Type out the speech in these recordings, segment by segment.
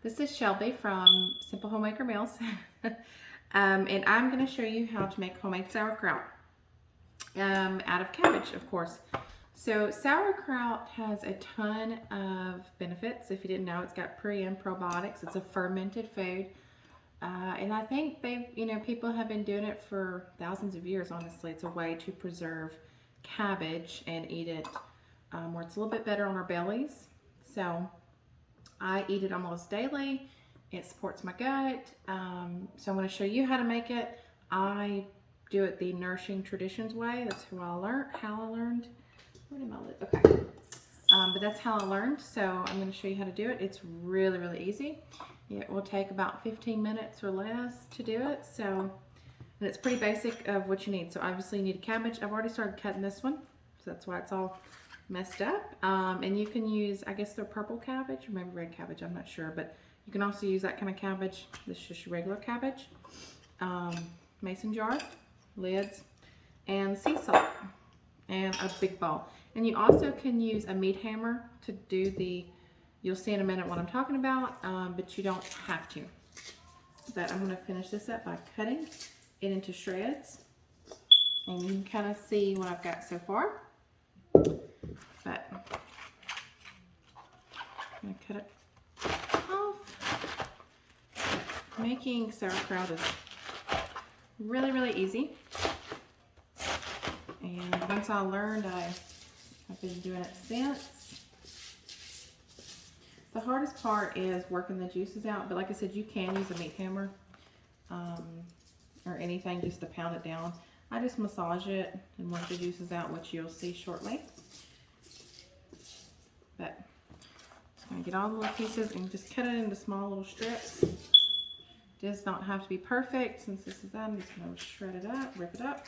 This is Shelby from Simple Homemaker Meals, and I'm going to show you how to make homemade sauerkraut out of cabbage, of course. So sauerkraut has a ton of benefits. If you didn't know, it's got pre and probiotics. It's a fermented food, and I think people have been doing it for thousands of years. Honestly, it's a way to preserve cabbage and eat it where it's a little bit better on our bellies. So I eat it almost daily. It supports my gut. So I'm going to show you how to make it. I do it the Nourishing Traditions way. That's how I learned. Where did my lid? Okay. But that's how I learned. So I'm going to show you how to do it. It's really, really easy. It will take about 15 minutes or less to do it. So, and it's pretty basic of what you need. So obviously you need a cabbage. I've already started cutting this one. So that's why it's all messed up. And you can use, I guess they're purple cabbage or maybe red cabbage, I'm not sure, but you can also use that kind of cabbage. This is just regular cabbage. Mason jar, lids, and sea salt, and a big bowl. And you also can use a meat hammer to do you'll see in a minute what I'm talking about, but you don't have to. But I'm going to finish this up by cutting it into shreds, and you can kind of see what I've got so far. But I'm going to cut it off. Making sauerkraut is really, really easy. And once I learned, I've been doing it since. The hardest part is working the juices out, but like I said, you can use a meat hammer or anything just to pound it down. I just massage it and work the juices out, which you'll see shortly. But just going to get all the little pieces and just cut it into small little strips. Does not have to be perfect. Since this is that, I'm just going to shred it up, rip it up.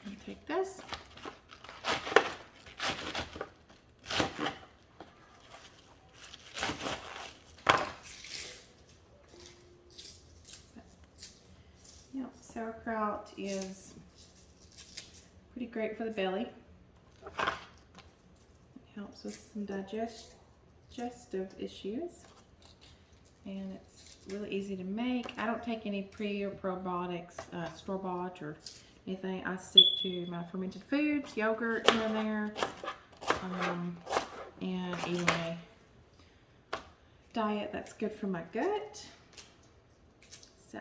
And take this. Yep, sauerkraut is pretty great for the belly. It helps with some digestive issues, and it's really easy to make. I don't take any pre or probiotics, store-bought or anything. I stick to my fermented foods, yogurt here and there, and eating a diet that's good for my gut. So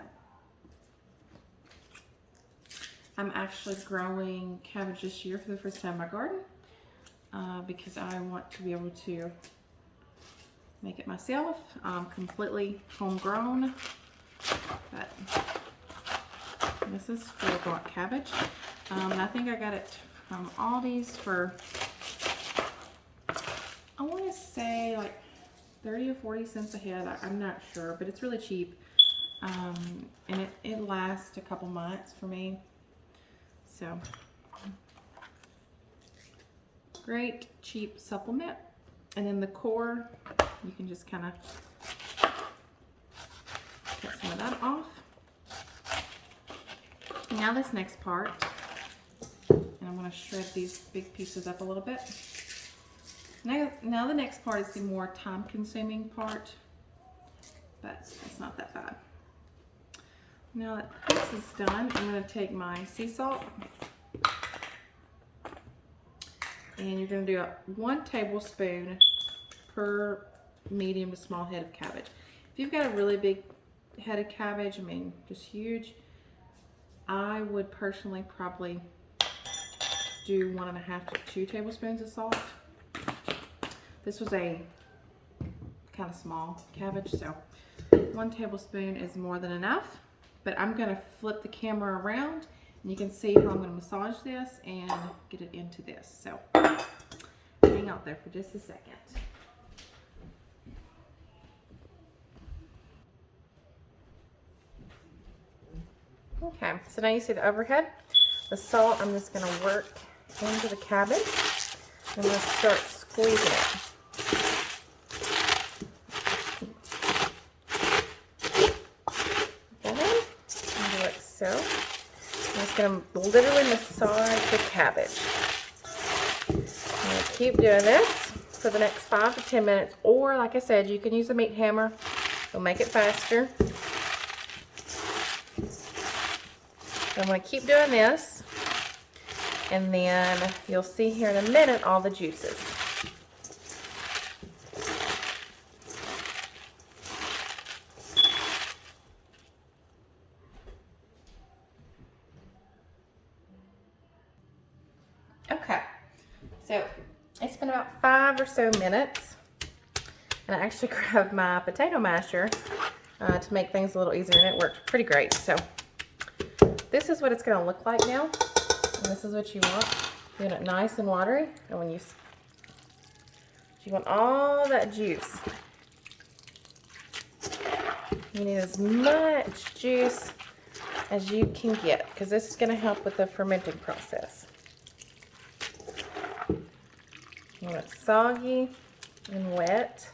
I'm actually growing cabbage this year for the first time in my garden because I want to be able to make it myself, completely homegrown. But this is store-bought cabbage. And I think I got it from Aldi's for, I want to say like 30 or 40 cents a head. I'm not sure, but it's really cheap. And it lasts a couple months for me. So, great cheap supplement. And then the core, you can just kind of cut some of that off. Now this next part, and I'm going to shred these big pieces up a little bit. Now the next part is the more time-consuming part, but it's not that bad. Now that this is done, I'm going to take my sea salt, and you're going to do 1 tablespoon per medium to small head of cabbage. If you've got a really big head of cabbage, I mean just huge, I would personally probably do 1.5 to 2 tablespoons of salt. This was a kind of small cabbage, so 1 tablespoon is more than enough. But I'm going to flip the camera around, and you can see how I'm going to massage this and get it into this. So hang out there for just a second. Okay, so now you see the overhead. The salt, I'm just going to work into the cabbage. I'm going to start squeezing it. So, I'm just going to literally massage the cabbage. I'm going to keep doing this for the next 5 to 10 minutes, or like I said, you can use a meat hammer. It'll make it faster. I'm going to keep doing this, and then you'll see here in a minute all the juices. Okay, so it's been about 5 or so minutes, and I actually grabbed my potato masher to make things a little easier, and it worked pretty great. So this is what it's going to look like now, and this is what you want. You want it nice and watery, and when you want all that juice. You need as much juice as you can get, because this is going to help with the fermenting process. You want it soggy and wet.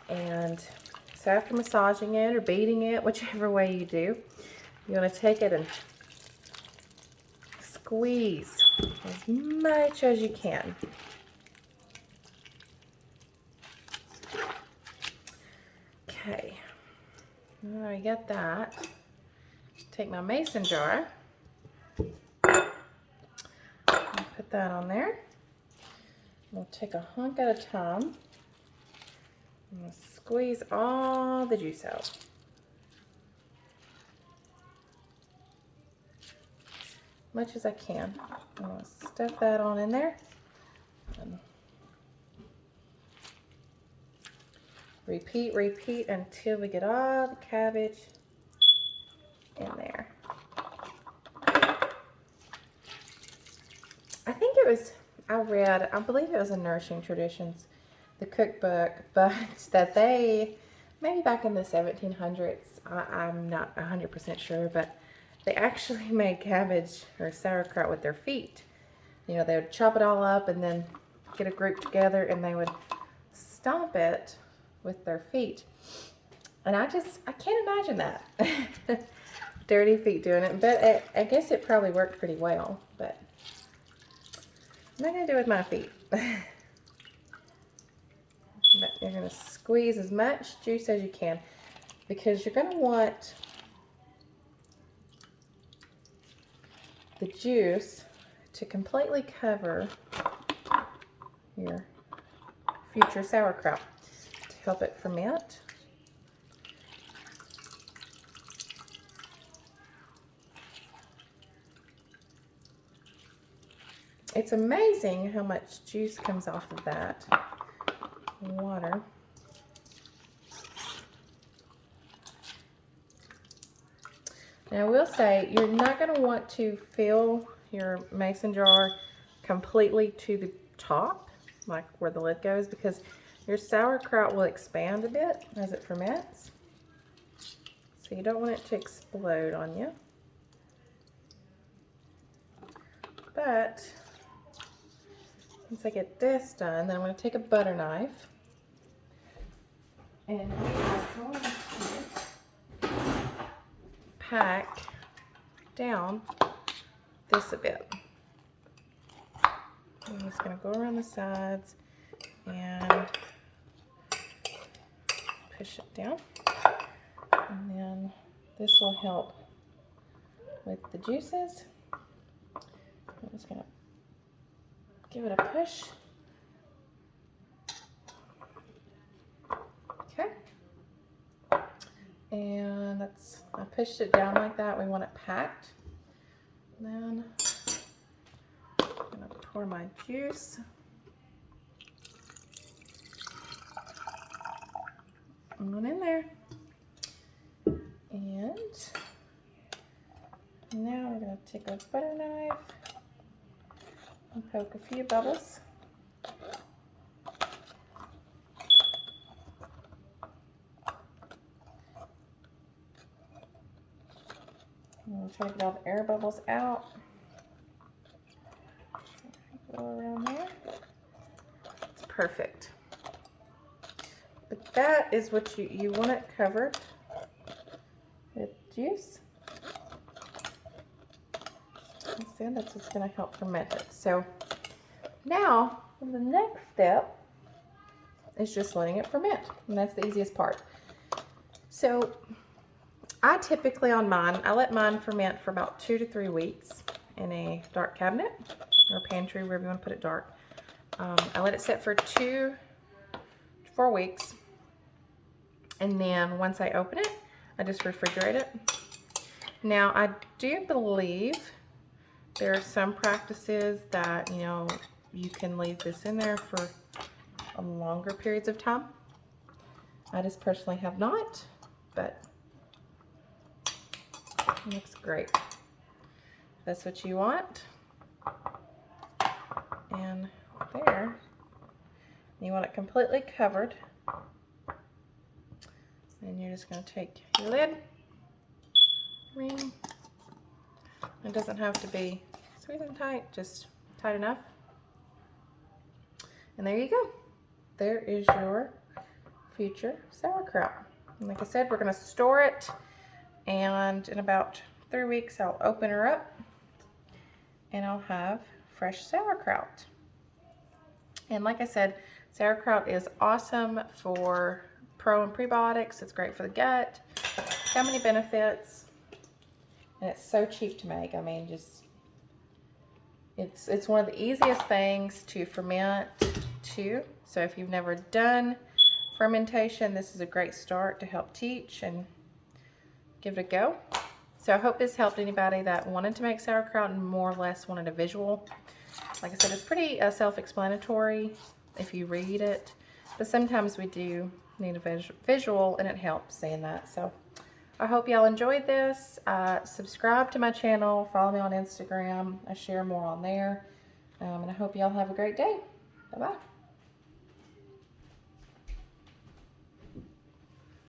And so after massaging it or beating it, whichever way you do, you want to take it and squeeze as much as you can. Okay, now I get that. Take my mason jar, and put that on there. We'll take a hunk at a time. I'm going to squeeze all the juice out. Much as I can. I'm going to stuff that on in there. And repeat until we get all the cabbage in there. I think it was, I believe it was in Nourishing Traditions, the cookbook, but that they, maybe back in the 1700s, I'm not 100% sure, but they actually made cabbage or sauerkraut with their feet. You know, they would chop it all up and then get a group together and they would stomp it with their feet. And I can't imagine that. Dirty feet doing it, but I guess it probably worked pretty well, but I'm not going to do it with my feet. But you're going to squeeze as much juice as you can, because you're going to want the juice to completely cover your future sauerkraut to help it ferment. It's amazing how much juice comes off of that water. Now I will say, you're not going to want to fill your mason jar completely to the top, like where the lid goes, because your sauerkraut will expand a bit as it ferments. So you don't want it to explode on you. But once I get this done, then I'm going to take a butter knife and we are going to pack down this a bit. I'm just going to go around the sides and push it down. And then this will help with the juices. I'm just going to give it a push. Okay. And I pushed it down like that. We want it packed. Then I'm going to pour my juice on in there. And now we're going to take a butter knife and poke a few bubbles. And we'll try to get all the air bubbles out. Go around there. It's perfect. But that is what you want it covered with juice. See, that's what's going to help ferment it. So now the next step is just letting it ferment, and that's the easiest part. So I typically on mine, I let mine ferment for about 2 to 3 weeks in a dark cabinet or pantry, wherever you want to put it dark. I let it sit for 2 to 4 weeks, and then once I open it, I just refrigerate it. Now I do believe there are some practices that, you know, you can leave this in there for longer periods of time. I just personally have not, but it looks great. That's what you want. And there, you want it completely covered. And you're just going to take your lid, ring. It doesn't have to be squeezed and tight, just tight enough. And there you go. There is your future sauerkraut. And like I said, we're going to store it, and in about 3 weeks I'll open her up and I'll have fresh sauerkraut. And like I said, sauerkraut is awesome for pro and prebiotics. It's great for the gut. So many benefits, and it's so cheap to make. I mean, just it's one of the easiest things to ferment too. So if you've never done fermentation, this is a great start to help teach and give it a go. So I hope this helped anybody that wanted to make sauerkraut and more or less wanted a visual. Like I said, it's pretty self-explanatory if you read it, but sometimes we do need a visual, and it helps seeing that. So I hope y'all enjoyed this. Subscribe to my channel, follow me on Instagram. I share more on there, and I hope y'all have a great day. Bye-bye.